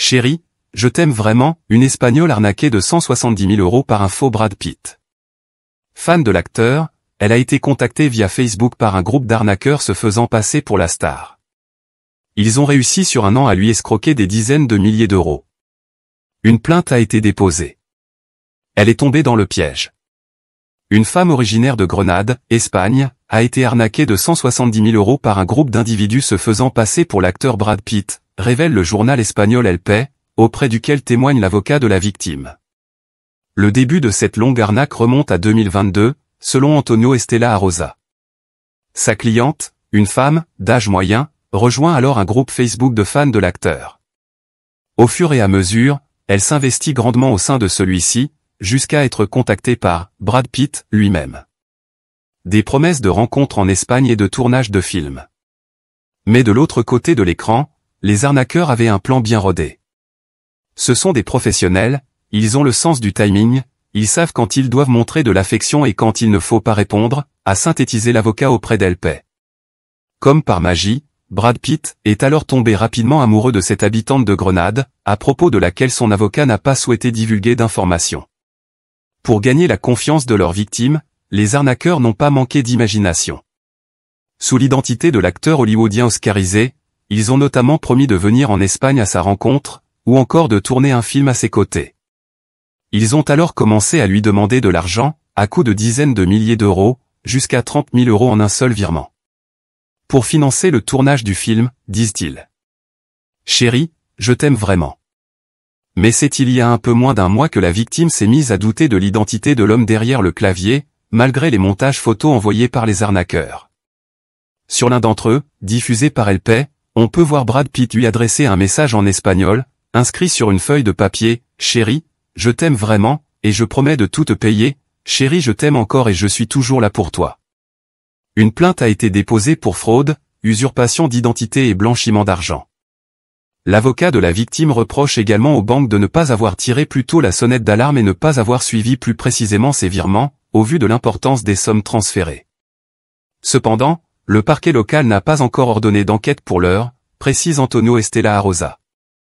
Chérie, je t'aime vraiment, une Espagnole arnaquée de 170 000 € par un faux Brad Pitt. Fan de l'acteur, elle a été contactée via Facebook par un groupe d'arnaqueurs se faisant passer pour la star. Ils ont réussi sur un an à lui escroquer des dizaines de milliers d'euros. Une plainte a été déposée. Elle est tombée dans le piège. Une femme originaire de Grenade, Espagne, a été arnaquée de 170 000 € par un groupe d'individus se faisant passer pour l'acteur Brad Pitt, révèle le journal espagnol El País, auprès duquel témoigne l'avocat de la victime. Le début de cette longue arnaque remonte à 2022, selon Antonio Estela Arroza. Sa cliente, une femme, d'âge moyen, rejoint alors un groupe Facebook de fans de l'acteur. Au fur et à mesure, elle s'investit grandement au sein de celui-ci, jusqu'à être contactée par Brad Pitt lui-même. Des promesses de rencontres en Espagne et de tournage de films. Mais de l'autre côté de l'écran, les arnaqueurs avaient un plan bien rodé. Ce sont des professionnels, ils ont le sens du timing, ils savent quand ils doivent montrer de l'affection et quand il ne faut pas répondre, a synthétisé l'avocat auprès d'El País. Comme par magie, Brad Pitt est alors tombé rapidement amoureux de cette habitante de Grenade, à propos de laquelle son avocat n'a pas souhaité divulguer d'informations. Pour gagner la confiance de leurs victimes, les arnaqueurs n'ont pas manqué d'imagination. Sous l'identité de l'acteur hollywoodien oscarisé, ils ont notamment promis de venir en Espagne à sa rencontre, ou encore de tourner un film à ses côtés. Ils ont alors commencé à lui demander de l'argent, à coût de dizaines de milliers d'euros, jusqu'à 30 000 € en un seul virement. Pour financer le tournage du film, disent-ils. Chérie, je t'aime vraiment. Mais c'est il y a un peu moins d'un mois que la victime s'est mise à douter de l'identité de l'homme derrière le clavier, malgré les montages photos envoyés par les arnaqueurs. Sur l'un d'entre eux, diffusé par El País, on peut voir Brad Pitt lui adresser un message en espagnol, inscrit sur une feuille de papier, « Chérie, je t'aime vraiment, et je promets de tout te payer, chérie je t'aime encore et je suis toujours là pour toi. » Une plainte a été déposée pour fraude, usurpation d'identité et blanchiment d'argent. L'avocat de la victime reproche également aux banques de ne pas avoir tiré plus tôt la sonnette d'alarme et ne pas avoir suivi plus précisément ces virements, au vu de l'importance des sommes transférées. Cependant, le parquet local n'a pas encore ordonné d'enquête pour l'heure, précise Antonio Estela Arroza.